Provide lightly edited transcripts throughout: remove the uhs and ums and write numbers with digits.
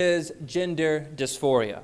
Is gender dysphoria.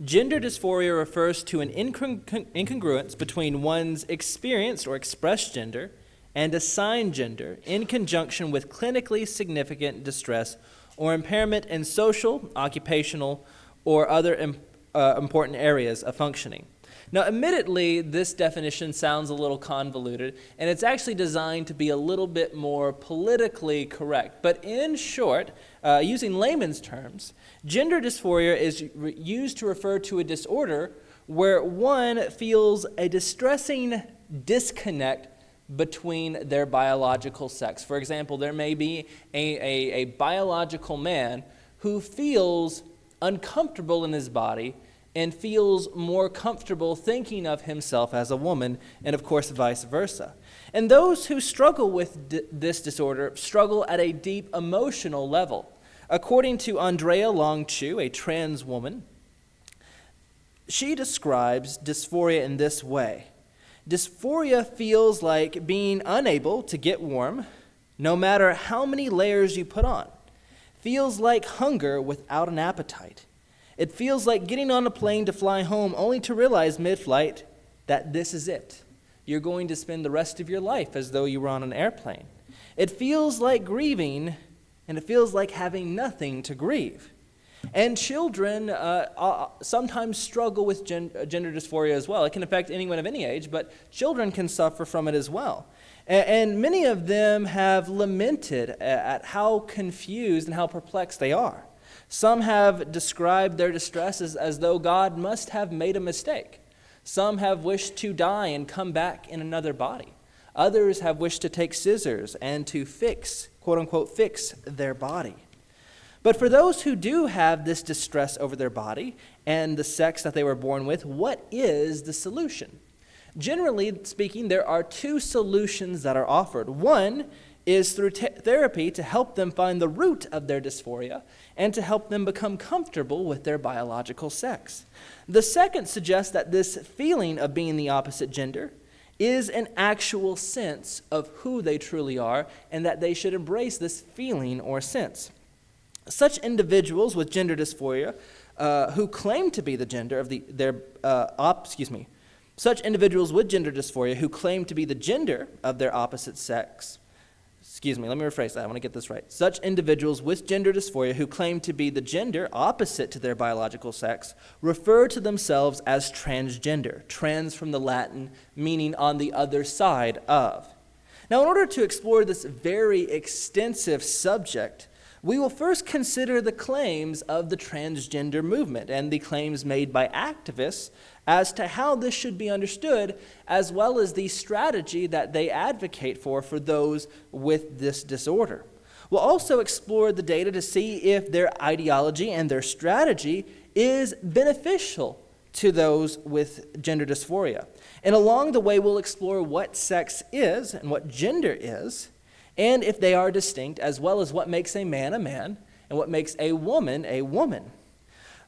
Gender dysphoria refers to an incongruence between one's experienced or expressed gender and assigned gender in conjunction with clinically significant distress or impairment in social, occupational, or other important areas of functioning. Now, admittedly, this definition sounds a little convoluted, and it's actually designed to be a little bit more politically correct. But in short, using layman's terms, gender dysphoria is used to refer to a disorder where one feels a distressing disconnect between their biological sex. For example, there may be a biological man who feels uncomfortable in his body and feels more comfortable thinking of himself as a woman, and of course vice versa. And those who struggle with this disorder struggle at a deep emotional level. According to Andrea Long-Chu, a trans woman, she describes dysphoria in this way. Dysphoria feels like being unable to get warm, no matter how many layers you put on. Feels like hunger without an appetite. It feels like getting on a plane to fly home only to realize mid-flight that this is it. You're going to spend the rest of your life as though you were on an airplane. It feels like grieving, and it feels like having nothing to grieve. And children sometimes struggle with gender dysphoria as well. It can affect anyone of any age, but children can suffer from it as well. And many of them have lamented at how confused and how perplexed they are. Some have described their distress as though God must have made a mistake. Some have wished to die and come back in another body. Others have wished to take scissors and to fix, quote unquote, fix their body. But for those who do have this distress over their body and the sex that they were born with, what is the solution? Generally speaking, there are two solutions that are offered. One is through therapy to help them find the root of their dysphoria and to help them become comfortable with their biological sex. The second suggests that this feeling of being the opposite gender is an actual sense of who they truly are and that they should embrace this feeling or sense. Such individuals with gender dysphoria who claim to be the gender of such individuals with gender dysphoria who claim to be the gender of their opposite sex. Let me rephrase that. I want to get this right. Such individuals with gender dysphoria who claim to be the gender opposite to their biological sex refer to themselves as transgender, trans from the Latin, meaning on the other side of. Now, in order to explore this very extensive subject, we will first consider the claims of the transgender movement and the claims made by activists as to how this should be understood, as well as the strategy that they advocate for those with this disorder. We'll also explore the data to see if their ideology and their strategy is beneficial to those with gender dysphoria. And along the way, we'll explore what sex is and what gender is, and if they are distinct, as well as what makes a man and what makes a woman a woman.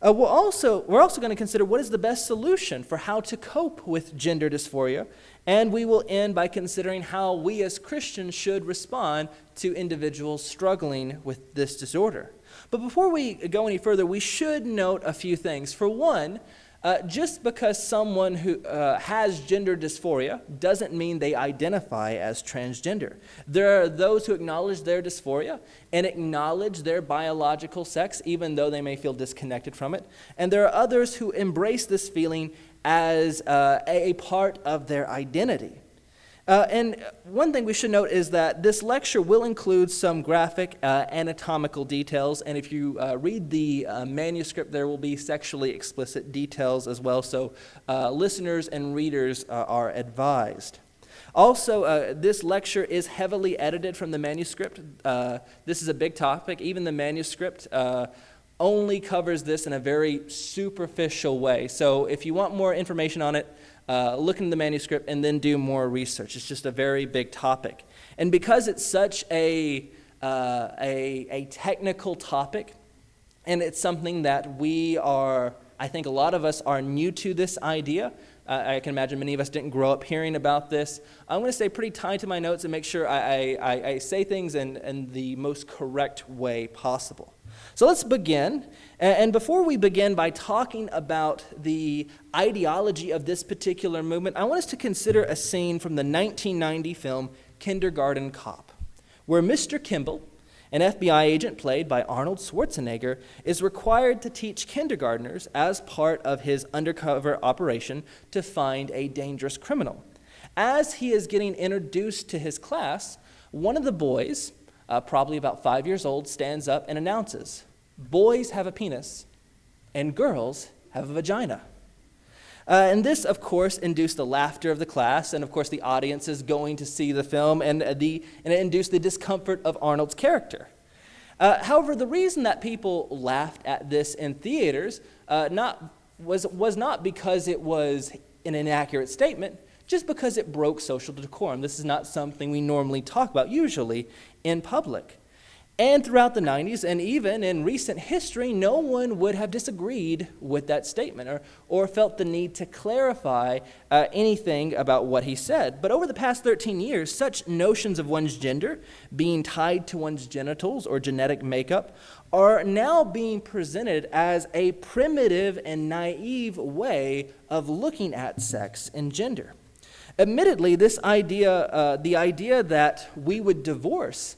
We're also going to consider what is the best solution for how to cope with gender dysphoria, and we will end by considering how we as Christians should respond to individuals struggling with this disorder. But before we go any further, we should note a few things. For one, just because someone who has gender dysphoria doesn't mean they identify as transgender. There are those who acknowledge their dysphoria and acknowledge their biological sex, even though they may feel disconnected from it. And there are others who embrace this feeling as a part of their identity. And one thing we should note is that this lecture will include some graphic anatomical details, and if you read the manuscript, there will be sexually explicit details as well, so listeners and readers are advised. Also, this lecture is heavily edited from the manuscript. This is a big topic. Even the manuscript only covers this in a very superficial way. So if you want more information on it, look into the manuscript and then do more research. It's just a very big topic. And because it's such a technical topic, and it's something that I think a lot of us are new to this idea. I can imagine many of us didn't grow up hearing about this. I'm going to stay pretty tight to my notes and make sure I say things in the most correct way possible. So let's begin. And before we begin by talking about the ideology of this particular movement, I want us to consider a scene from the 1990 film Kindergarten Cop, where Mr. Kimball, an FBI agent played by Arnold Schwarzenegger, is required to teach kindergartners as part of his undercover operation to find a dangerous criminal. As he is getting introduced to his class, one of the boys, probably about 5 years old, stands up and announces, "Boys have a penis and girls have a vagina." And this, of course, induced the laughter of the class, and of course the audience is going to see the film, and it induced the discomfort of Arnold's character. However, the reason that people laughed at this in theaters was not because it was an inaccurate statement, just because it broke social decorum. This is not something we normally talk about, usually, in public. And throughout the 90s, and even in recent history, no one would have disagreed with that statement or felt the need to clarify anything about what he said. But over the past 13 years, such notions of one's gender being tied to one's genitals or genetic makeup are now being presented as a primitive and naive way of looking at sex and gender. Admittedly, the idea that we would divorce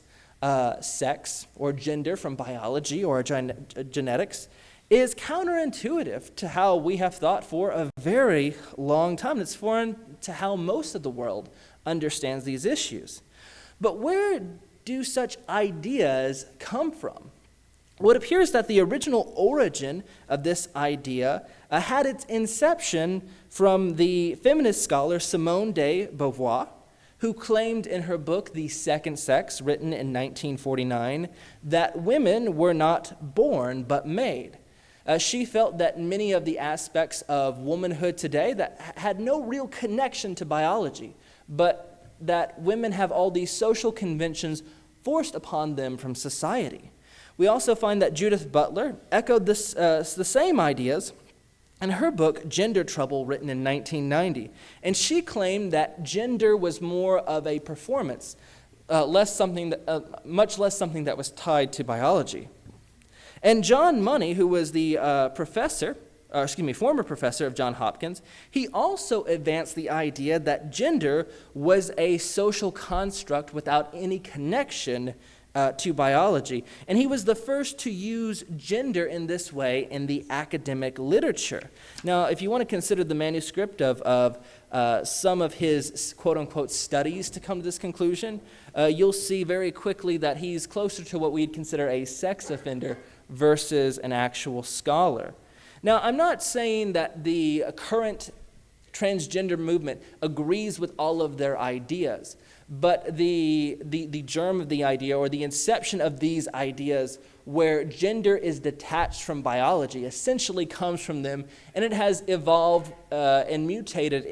sex or gender from biology or genetics is counterintuitive to how we have thought for a very long time. It's foreign to how most of the world understands these issues. But where do such ideas come from? Well, it appears that the original origin of this idea had its inception from the feminist scholar Simone de Beauvoir, who claimed in her book, The Second Sex, written in 1949, that women were not born but made. She felt that many of the aspects of womanhood today that had no real connection to biology, but that women have all these social conventions forced upon them from society. We also find that Judith Butler echoed the same ideas in her book, Gender Trouble, written in 1990. And she claimed that gender was more of a performance, much less something that was tied to biology. And John Money, who was the former professor of Johns Hopkins, he also advanced the idea that gender was a social construct without any connection to biology. And he was the first to use gender in this way in the academic literature. Now, if you want to consider the manuscript of some of his quote-unquote studies to come to this conclusion, you'll see very quickly that he's closer to what we'd consider a sex offender versus an actual scholar. Now, I'm not saying that the current transgender movement agrees with all of their ideas, but the germ of the idea or the inception of these ideas where gender is detached from biology essentially comes from them, and it has evolved and mutated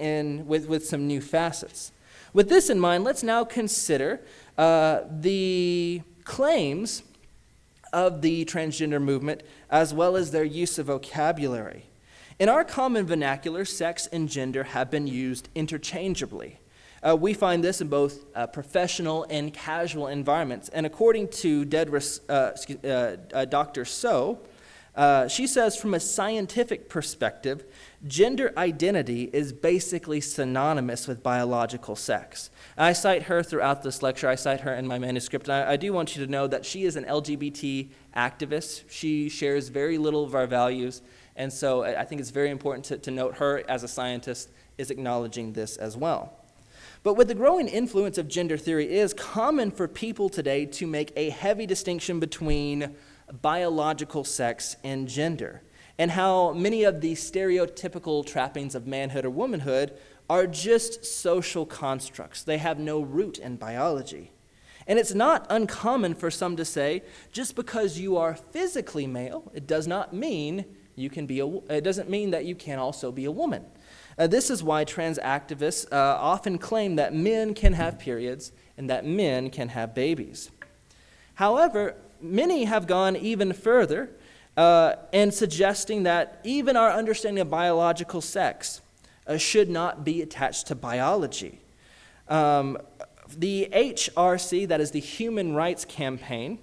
with some new facets. With this in mind, let's now consider the claims of the transgender movement as well as their use of vocabulary. In our common vernacular, sex and gender have been used interchangeably. We find this in both professional and casual environments. And according to Dr. So, she says, from a scientific perspective, gender identity is basically synonymous with biological sex. I cite her throughout this lecture. I cite her in my manuscript. And I do want you to know that she is an LGBT activist. She shares very little of our values. And so I think it's very important to note her as a scientist is acknowledging this as well. But with the growing influence of gender theory, it is common for people today to make a heavy distinction between biological sex and gender, and how many of the stereotypical trappings of manhood or womanhood are just social constructs. They have no root in biology. And it's not uncommon for some to say, just because you are physically male, it does not mean it doesn't mean that you can also be a woman. This is why trans activists often claim that men can have periods and that men can have babies. However, many have gone even further in suggesting that even our understanding of biological sex should not be attached to biology. The HRC, that is the Human Rights Campaign,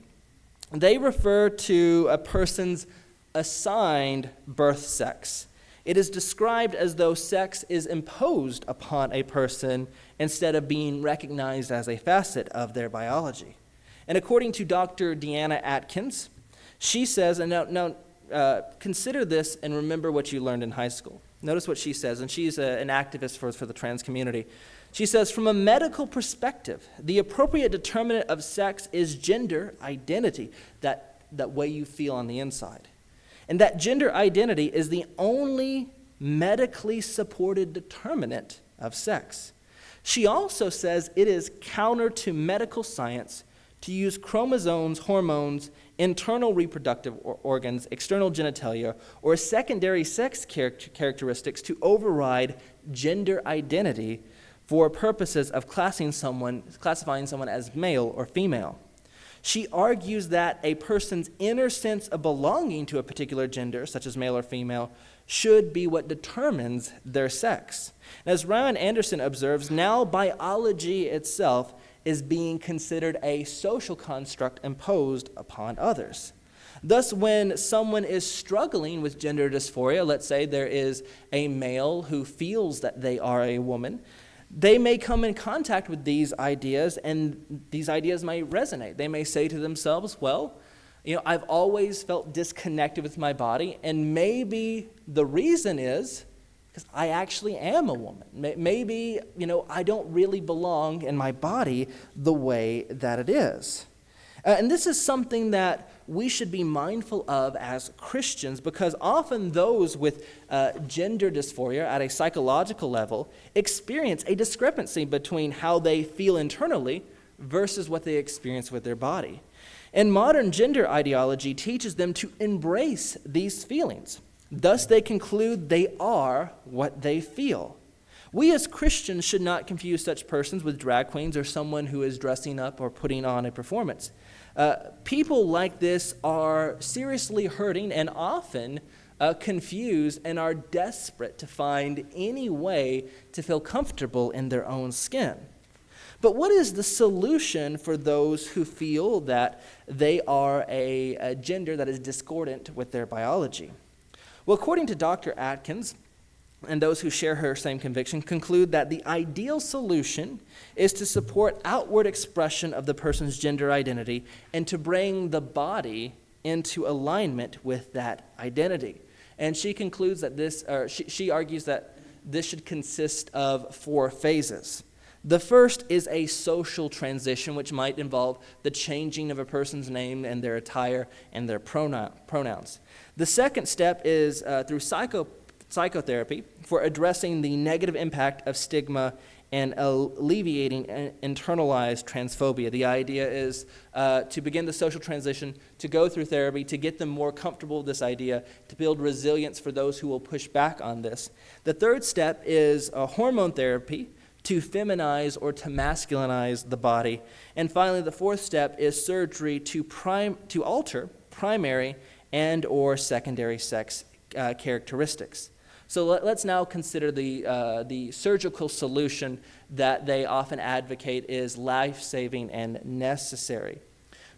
they refer to a person's assigned birth sex. It is described as though sex is imposed upon a person instead of being recognized as a facet of their biology. And according to Dr. Deanna Atkins, she says, and now consider this and remember what you learned in high school. Notice what she says, and she's an activist for the trans community. She says, from a medical perspective, the appropriate determinant of sex is gender identity, that way you feel on the inside. And that gender identity is the only medically supported determinant of sex. She also says it is counter to medical science to use chromosomes, hormones, internal reproductive organs, external genitalia, or secondary sex characteristics to override gender identity for purposes of classifying someone as male or female. She argues that a person's inner sense of belonging to a particular gender, such as male or female, should be what determines their sex. And as Ryan Anderson observes, now biology itself is being considered a social construct imposed upon others. Thus, when someone is struggling with gender dysphoria, let's say there is a male who feels that they are a woman, they may come in contact with these ideas, and these ideas may resonate. They may say to themselves, well, I've always felt disconnected with my body, and maybe the reason is because I actually am a woman. Maybe, I don't really belong in my body the way that it is. And this is something that we should be mindful of as Christians, because often those with gender dysphoria at a psychological level experience a discrepancy between how they feel internally versus what they experience with their body. And modern gender ideology teaches them to embrace these feelings. Thus, they conclude they are what they feel. We as Christians should not confuse such persons with drag queens or someone who is dressing up or putting on a performance. People like this are seriously hurting and often confused and are desperate to find any way to feel comfortable in their own skin. But what is the solution for those who feel that they are a gender that is discordant with their biology? Well, according to Dr. Atkins, and those who share her same conviction, conclude that the ideal solution is to support outward expression of the person's gender identity and to bring the body into alignment with that identity. And she concludes that she argues that this should consist of 4 phases. The first is a social transition, which might involve the changing of a person's name and their attire and their pronouns. The second step is through psychotherapy for addressing the negative impact of stigma and alleviating internalized transphobia. The idea is to begin the social transition, to go through therapy, to get them more comfortable with this idea, to build resilience for those who will push back on this. The third step is hormone therapy to feminize or to masculinize the body. And finally, the fourth step is surgery to alter primary and or secondary sex characteristics. So let's now consider the surgical solution that they often advocate is life-saving and necessary.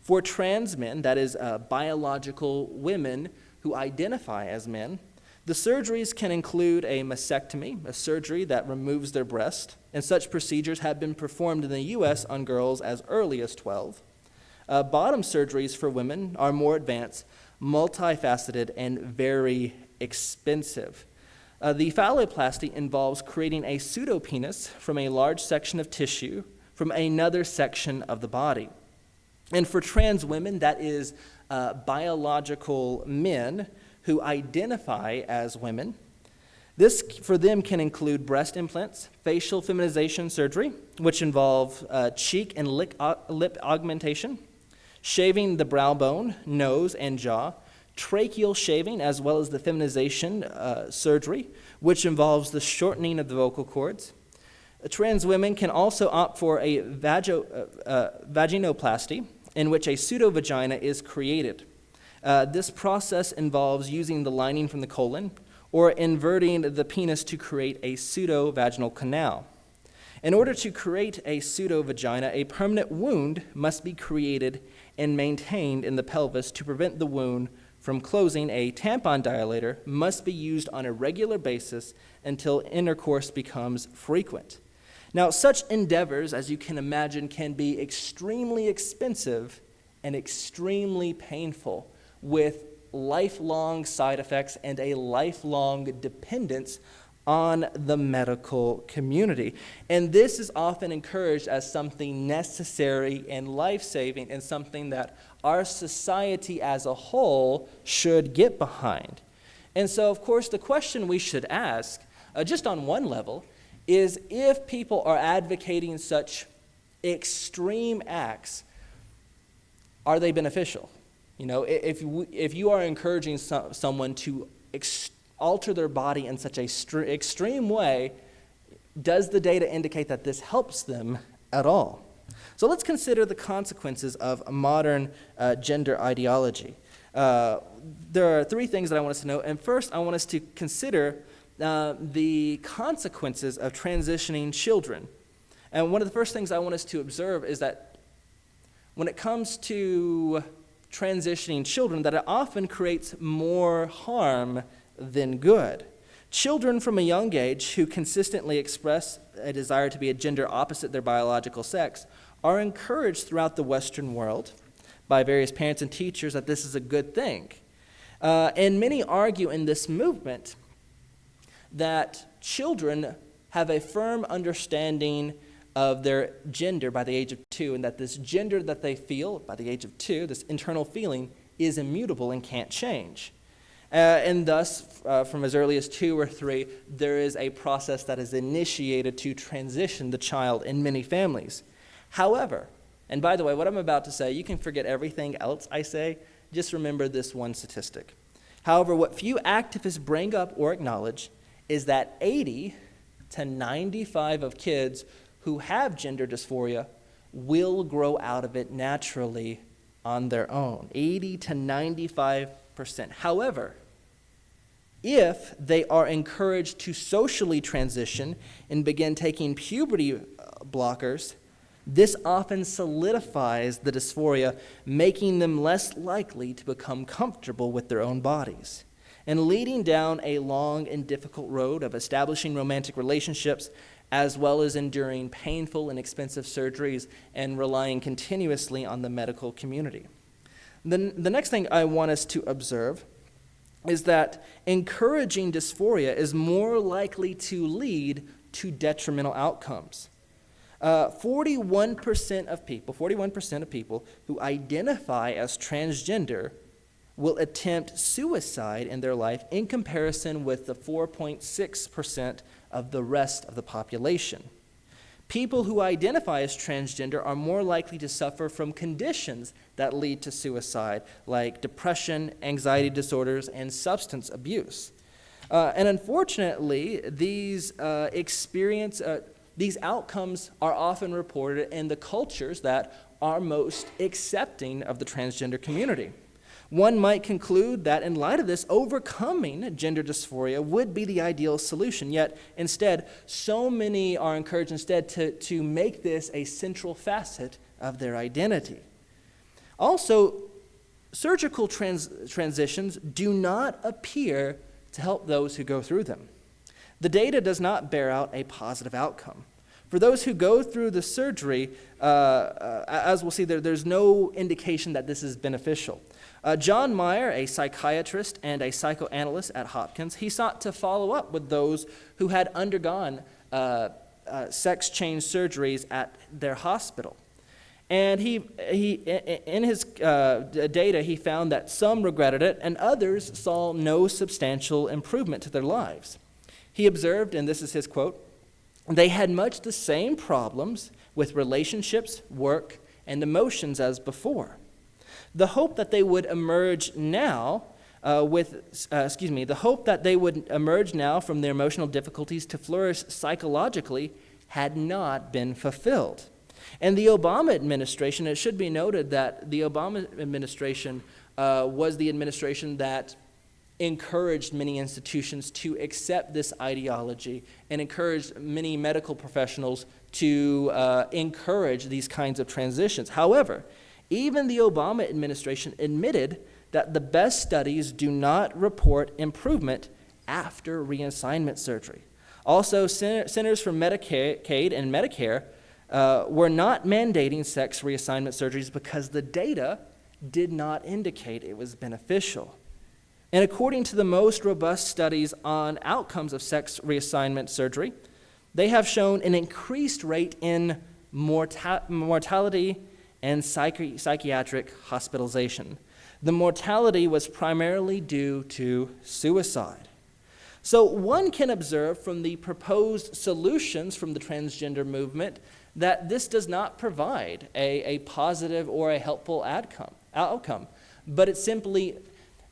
For trans men, that is biological women who identify as men, the surgeries can include a mastectomy, a surgery that removes their breast, and such procedures have been performed in the U.S. on girls as early as 12. Bottom surgeries for women are more advanced, multifaceted, and very expensive. The phalloplasty involves creating a pseudopenis from a large section of tissue from another section of the body. And for trans women, that is biological men who identify as women. This, for them, can include breast implants, facial feminization surgery, which involve cheek and lip augmentation, shaving the brow bone, nose, and jaw, tracheal shaving, as well as the feminization surgery, which involves the shortening of the vocal cords. Trans women can also opt for a vaginoplasty, in which a pseudo-vagina is created. This process involves using the lining from the colon or inverting the penis to create a pseudo-vaginal canal. In order to create a pseudo-vagina, a permanent wound must be created and maintained in the pelvis. To prevent the wound from closing, a tampon dilator must be used on a regular basis until intercourse becomes frequent. Now, such endeavors, as you can imagine, can be extremely expensive and extremely painful, with lifelong side effects and a lifelong dependence on the medical community. And this is often encouraged as something necessary and life-saving, and something that our society as a whole should get behind. And so, of course, the question we should ask, just on one level, is if people are advocating such extreme acts, are they beneficial? You know, if you are encouraging someone to alter their body in such a extreme way, does the data indicate that this helps them at all? So let's consider the consequences of modern gender ideology. There are three things that I want us to know. And first, I want us to consider the consequences of transitioning children. And one of the first things I want us to observe is that when it comes to transitioning children, that it often creates more harm than good. Children from a young age who consistently express a desire to be a gender opposite their biological sex are encouraged throughout the Western world by various parents and teachers that this is a good thing. And many argue in this movement that children have a firm understanding of their gender by the age of 2, and that this gender that they feel by the age of 2, this internal feeling, is immutable and can't change. And thus, from as early as 2 or 3, there is a process that is initiated to transition the child in many families. However, and by the way, what I'm about to say, you can forget everything else I say, just remember this one statistic. However, what few activists bring up or acknowledge is that 80 to 95 of kids who have gender dysphoria will grow out of it naturally on their own. 80 to 95%. However, if they are encouraged to socially transition and begin taking puberty blockers, this often solidifies the dysphoria, making them less likely to become comfortable with their own bodies, and leading down a long and difficult road of establishing romantic relationships, as well as enduring painful and expensive surgeries and relying continuously on the medical community. The next thing I want us to observe is that encouraging dysphoria is more likely to lead to detrimental outcomes. 41% of people who identify as transgender will attempt suicide in their life, in comparison with the 4.6% of the rest of the population. People who identify as transgender are more likely to suffer from conditions that lead to suicide, like depression, anxiety disorders, and substance abuse. And unfortunately, these outcomes are often reported in the cultures that are most accepting of the transgender community. One might conclude that in light of this, overcoming gender dysphoria would be the ideal solution, yet instead, so many are encouraged instead to make this a central facet of their identity. Also, surgical transitions do not appear to help those who go through them. The data does not bear out a positive outcome. For those who go through the surgery, as we'll see, there's no indication that this is beneficial. John Meyer, a psychiatrist and a psychoanalyst at Hopkins, he sought to follow up with those who had undergone sex change surgeries at their hospital. And he in his data, he found that some regretted it and others saw no substantial improvement to their lives. He observed, and this is his quote, "They had much the same problems with relationships, work, and emotions as before. The hope that they would emerge now from their emotional difficulties to flourish psychologically had not been fulfilled." And the Obama administration, it should be noted that the Obama administration was the administration that encouraged many institutions to accept this ideology and encouraged many medical professionals to encourage these kinds of transitions. However, even the Obama administration admitted that the best studies do not report improvement after reassignment surgery. Also, Centers for Medicaid and Medicare were not mandating sex reassignment surgeries because the data did not indicate it was beneficial. And according to the most robust studies on outcomes of sex reassignment surgery, they have shown an increased rate in mortality and psychiatric hospitalization. The mortality was primarily due to suicide. So one can observe from the proposed solutions from the transgender movement that this does not provide a positive or a helpful outcome, but it simply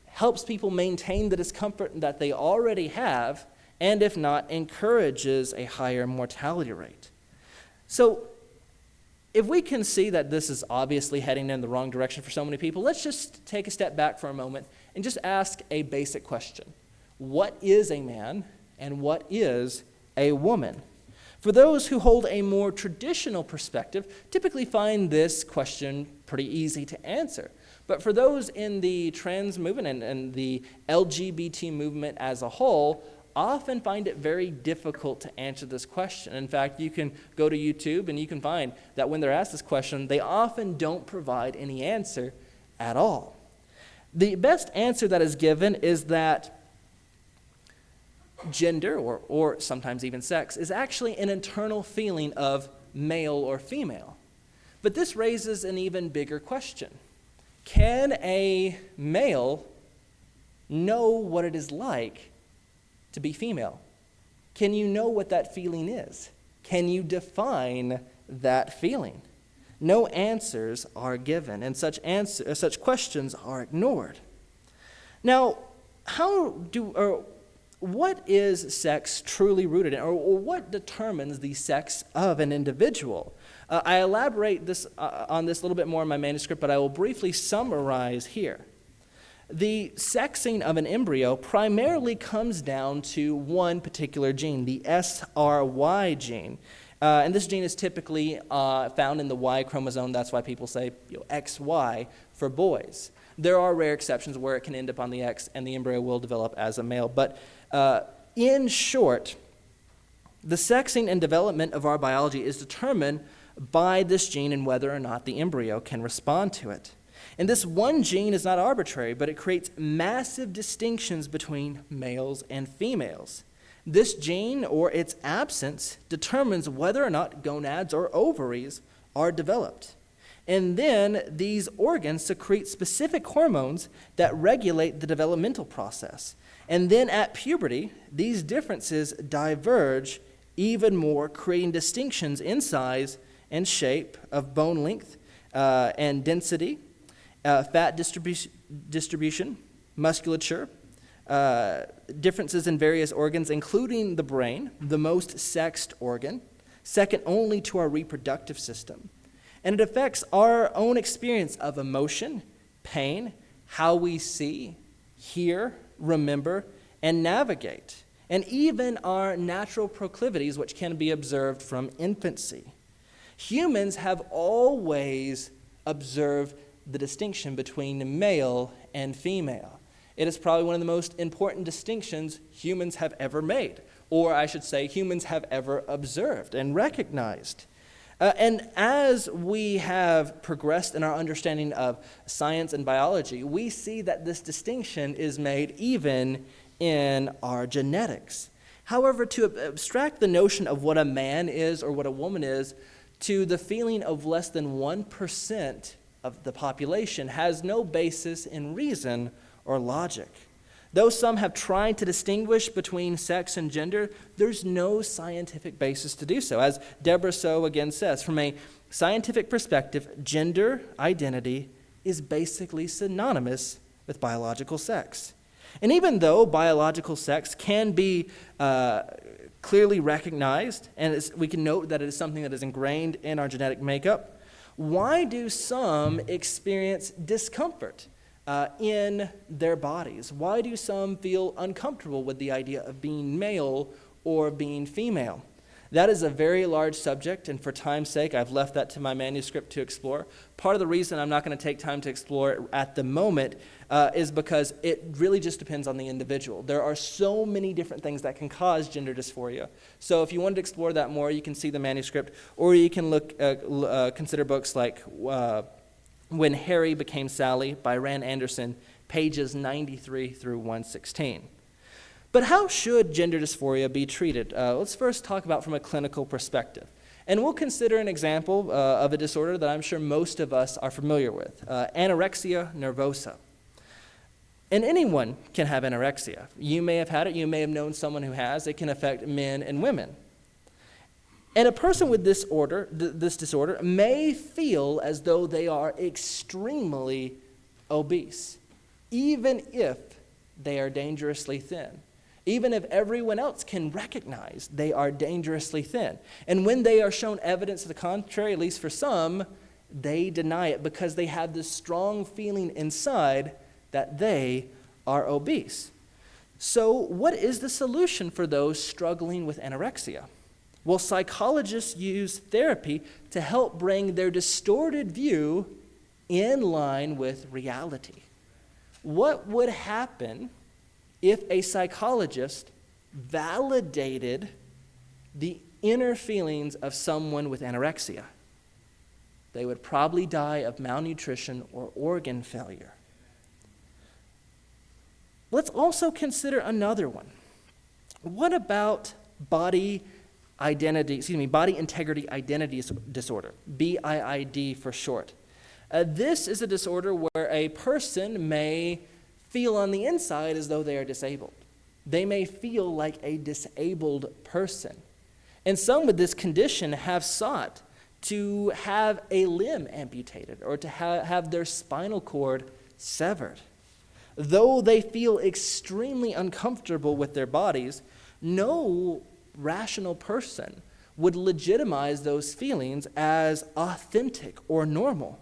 helps people maintain the discomfort that they already have, and if not, encourages a higher mortality rate. So if we can see that this is obviously heading in the wrong direction for so many people, let's just take a step back for a moment and just ask a basic question. What is a man and what is a woman? For those who hold a more traditional perspective, typically find this question pretty easy to answer. But for those in the trans movement and the LGBT movement as a whole, often find it very difficult to answer this question. In fact, you can go to YouTube and you can find that when they're asked this question, they often don't provide any answer at all. The best answer that is given is that gender, or sometimes even sex, is actually an internal feeling of male or female. But this raises an even bigger question. Can a male know what it is like to be female? Can you know what that feeling is? Can you define that feeling? No answers are given, and such questions are ignored. Now, what is sex truly rooted in, or what determines the sex of an individual? I elaborate on this a little bit more in my manuscript, but I will briefly summarize here. The sexing of an embryo primarily comes down to one particular gene, the SRY gene. And this gene is typically found in the Y chromosome. That's why people say XY for boys. There are rare exceptions where it can end up on the X and the embryo will develop as a male. But in short, the sexing and development of our biology is determined by this gene and whether or not the embryo can respond to it. And this one gene is not arbitrary, but it creates massive distinctions between males and females. This gene, or its absence, determines whether or not gonads or ovaries are developed. And then these organs secrete specific hormones that regulate the developmental process. And then at puberty, these differences diverge even more, creating distinctions in size and shape of bone length and density, fat distribution, musculature, differences in various organs, including the brain, the most sexed organ, second only to our reproductive system. And it affects our own experience of emotion, pain, how we see, hear, remember, and navigate, and even our natural proclivities, which can be observed from infancy. Humans have always observed the distinction between male and female. It is probably one of the most important distinctions humans have ever made, or I should say humans have ever observed and recognized. And as we have progressed in our understanding of science and biology, we see that this distinction is made even in our genetics. However, to abstract the notion of what a man is or what a woman is to the feeling of less than 1% of the population has no basis in reason or logic. Though some have tried to distinguish between sex and gender, there's no scientific basis to do so. As Deborah So again says, from a scientific perspective, gender identity is basically synonymous with biological sex. And even though biological sex can be clearly recognized, and we can note that it is something that is ingrained in our genetic makeup, why do some experience discomfort in their bodies? Why do some feel uncomfortable with the idea of being male or being female? That is a very large subject, and for time's sake, I've left that to my manuscript to explore. Part of the reason I'm not going to take time to explore it at the moment is because it really just depends on the individual. There are so many different things that can cause gender dysphoria. So if you wanted to explore that more, you can see the manuscript, or you can consider books like When Harry Became Sally by Rand Anderson, pages 93 through 116. But how should gender dysphoria be treated? Let's first talk about from a clinical perspective. And we'll consider an example of a disorder that I'm sure most of us are familiar with, anorexia nervosa. And anyone can have anorexia. You may have had it, you may have known someone who has. It can affect men and women. And a person with this disorder may feel as though they are extremely obese, even if they are dangerously thin. Even if everyone else can recognize they are dangerously thin. And when they are shown evidence to the contrary, at least for some, they deny it because they have this strong feeling inside that they are obese. So what is the solution for those struggling with anorexia? Well, psychologists use therapy to help bring their distorted view in line with reality. What would happen if a psychologist validated the inner feelings of someone with anorexia? They would probably die of malnutrition or organ failure. Let's also consider another one. What about body integrity identity disorder, BIID for short? This is a disorder where a person may feel on the inside as though they are disabled. They may feel like a disabled person. And some with this condition have sought to have a limb amputated or to have their spinal cord severed. Though they feel extremely uncomfortable with their bodies, no rational person would legitimize those feelings as authentic or normal.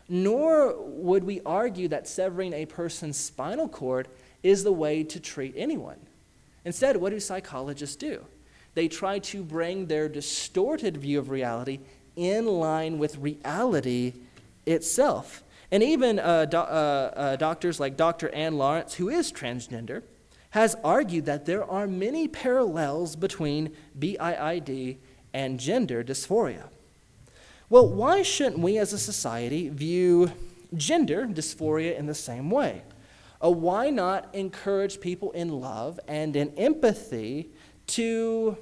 Nor would we argue that severing a person's spinal cord is the way to treat anyone. Instead, what do psychologists do? They try to bring their distorted view of reality in line with reality itself. And even doctors like Dr. Ann Lawrence, who is transgender, has argued that there are many parallels between BIID and gender dysphoria. Well, why shouldn't we as a society view gender dysphoria in the same way? Why not encourage people in love and in empathy to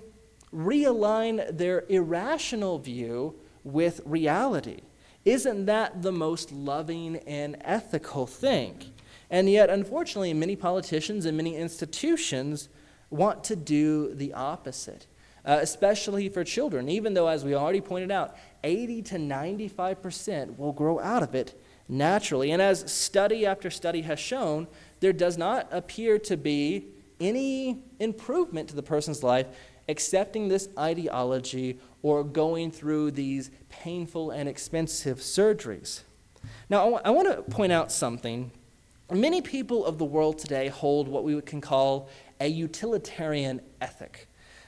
realign their irrational view with reality? Isn't that the most loving and ethical thing? And yet, unfortunately, many politicians and many institutions want to do the opposite. Especially for children, even though, as we already pointed out, 80 to 95% will grow out of it naturally. And as study after study has shown, there does not appear to be any improvement to the person's life accepting this ideology or going through these painful and expensive surgeries. Now, I want to point out something. Many people of the world today hold what we can call a utilitarian ethic.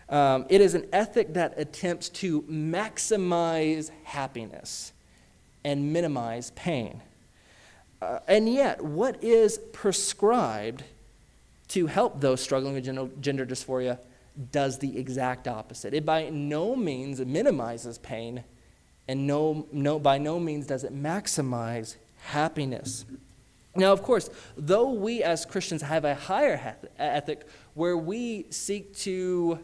It is an ethic that attempts to maximize happiness and minimize pain. And yet, what is prescribed to help those struggling with gender dysphoria does the exact opposite. It by no means minimizes pain, and by no means does it maximize happiness. Now, of course, though we as Christians have a higher ethic where we seek to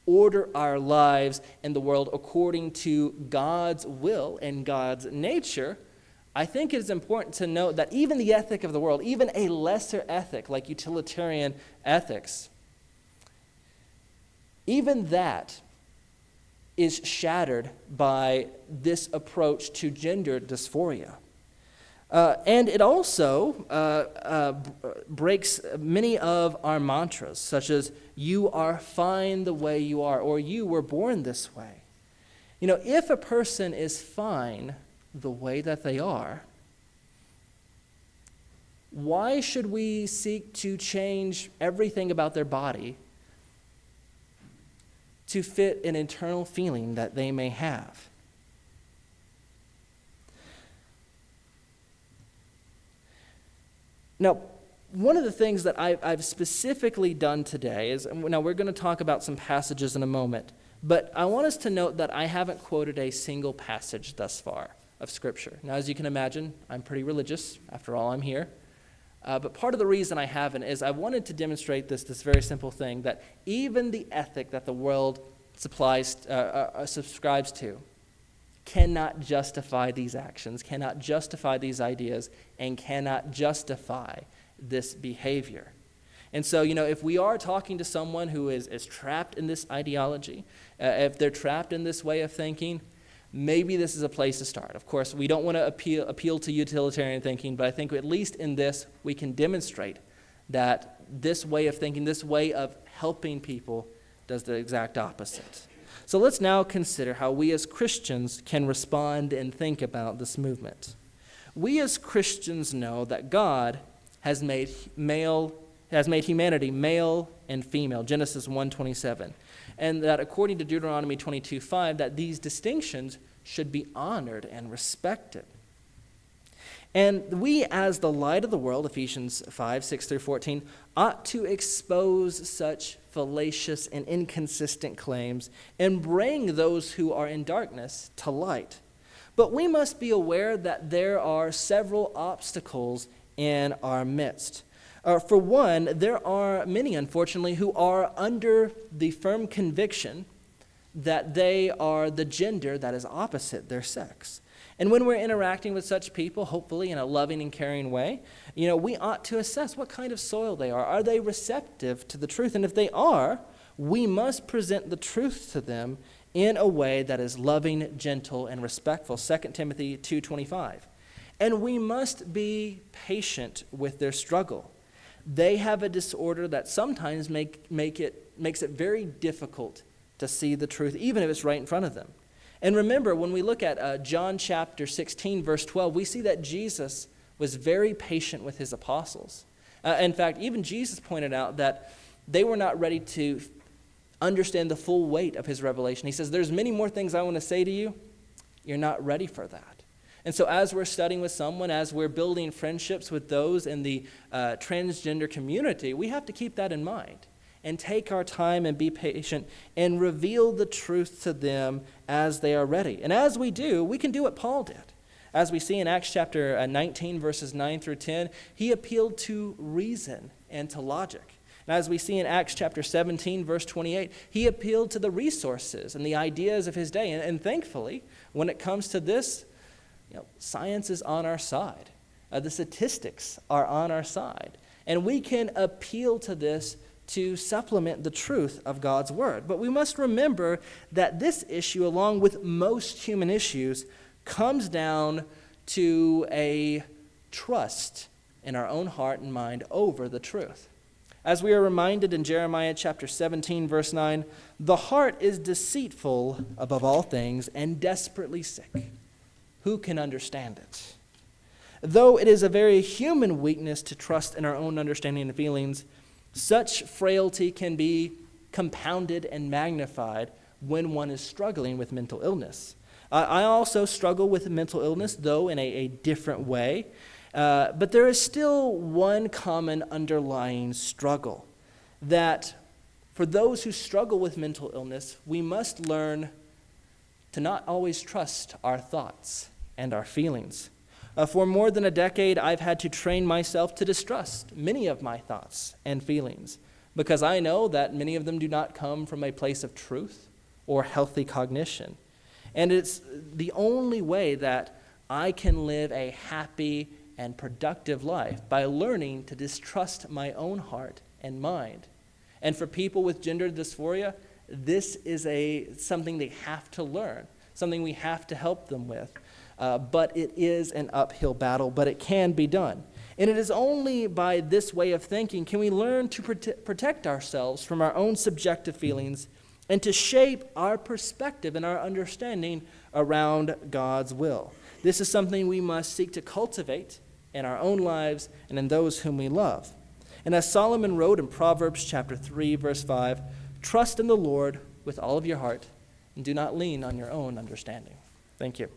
order our lives and the world according to God's will and God's nature, I think it is important to note that even the ethic of the world, even a lesser ethic like utilitarian ethics, even that is shattered by this approach to gender dysphoria. And it also breaks many of our mantras, such as, you are fine the way you are, or you were born this way. You know, if a person is fine the way that they are, why should we seek to change everything about their body to fit an internal feeling that they may have? Now, one of the things that I've specifically done today is, now we're going to talk about some passages in a moment, but I want us to note that I haven't quoted a single passage thus far of Scripture. Now, as you can imagine, I'm pretty religious. After all, I'm here. But part of the reason I haven't is I wanted to demonstrate this very simple thing, that even the ethic that the world subscribes to cannot justify these actions, cannot justify these ideas, and cannot justify this behavior. And so, if we are talking to someone who is trapped in this ideology, if they're trapped in this way of thinking, maybe this is a place to start. Of course, we don't want to appeal to utilitarian thinking, but I think at least in this, we can demonstrate that this way of thinking, this way of helping people, does the exact opposite. So let's now consider how we as Christians can respond and think about this movement. We as Christians know that God has made humanity male and female, Genesis 1:27, and that according to Deuteronomy 22:5, that these distinctions should be honored and respected. And we, as the light of the world, Ephesians 5:6-14, ought to expose such fallacious and inconsistent claims and bring those who are in darkness to light. But we must be aware that there are several obstacles in our midst. For one, there are many, unfortunately, who are under the firm conviction that they are the gender that is opposite their sex. And when we're interacting with such people, hopefully in a loving and caring way, we ought to assess what kind of soil they are. Are they receptive to the truth? And if they are, we must present the truth to them in a way that is loving, gentle, and respectful. 2 Timothy 2:25. And we must be patient with their struggle. They have a disorder that sometimes makes it very difficult to see the truth, even if it's right in front of them. And remember, when we look at John chapter 16, verse 12, we see that Jesus was very patient with his apostles. In fact, even Jesus pointed out that they were not ready to understand the full weight of his revelation. He says, there's many more things I want to say to you. You're not ready for that. And so as we're studying with someone, as we're building friendships with those in the transgender community, we have to keep that in mind and take our time and be patient and reveal the truth to them as they are ready. And as we do, we can do what Paul did. As we see in Acts chapter 19, verses 9-10, he appealed to reason and to logic. And as we see in Acts chapter 17, verse 28, he appealed to the resources and the ideas of his day. And thankfully, when it comes to this, science is on our side. The statistics are on our side. And we can appeal to this to supplement the truth of God's word. But we must remember that this issue, along with most human issues, comes down to a trust in our own heart and mind over the truth. As we are reminded in Jeremiah chapter 17, verse 9, the heart is deceitful above all things and desperately sick. Who can understand it? Though it is a very human weakness to trust in our own understanding and feelings, such frailty can be compounded and magnified when one is struggling with mental illness. I also struggle with mental illness, though in a different way. But there is still one common underlying struggle, that for those who struggle with mental illness, we must learn to not always trust our thoughts and our feelings. For more than a decade, I've had to train myself to distrust many of my thoughts and feelings, because I know that many of them do not come from a place of truth or healthy cognition. And it's the only way that I can live a happy and productive life, by learning to distrust my own heart and mind. And for people with gender dysphoria, this is something they have to learn, something we have to help them with. But it is an uphill battle, but it can be done. And it is only by this way of thinking can we learn to protect ourselves from our own subjective feelings and to shape our perspective and our understanding around God's will. This is something we must seek to cultivate in our own lives and in those whom we love. And as Solomon wrote in Proverbs chapter 3, verse 5, trust in the Lord with all of your heart and do not lean on your own understanding. Thank you.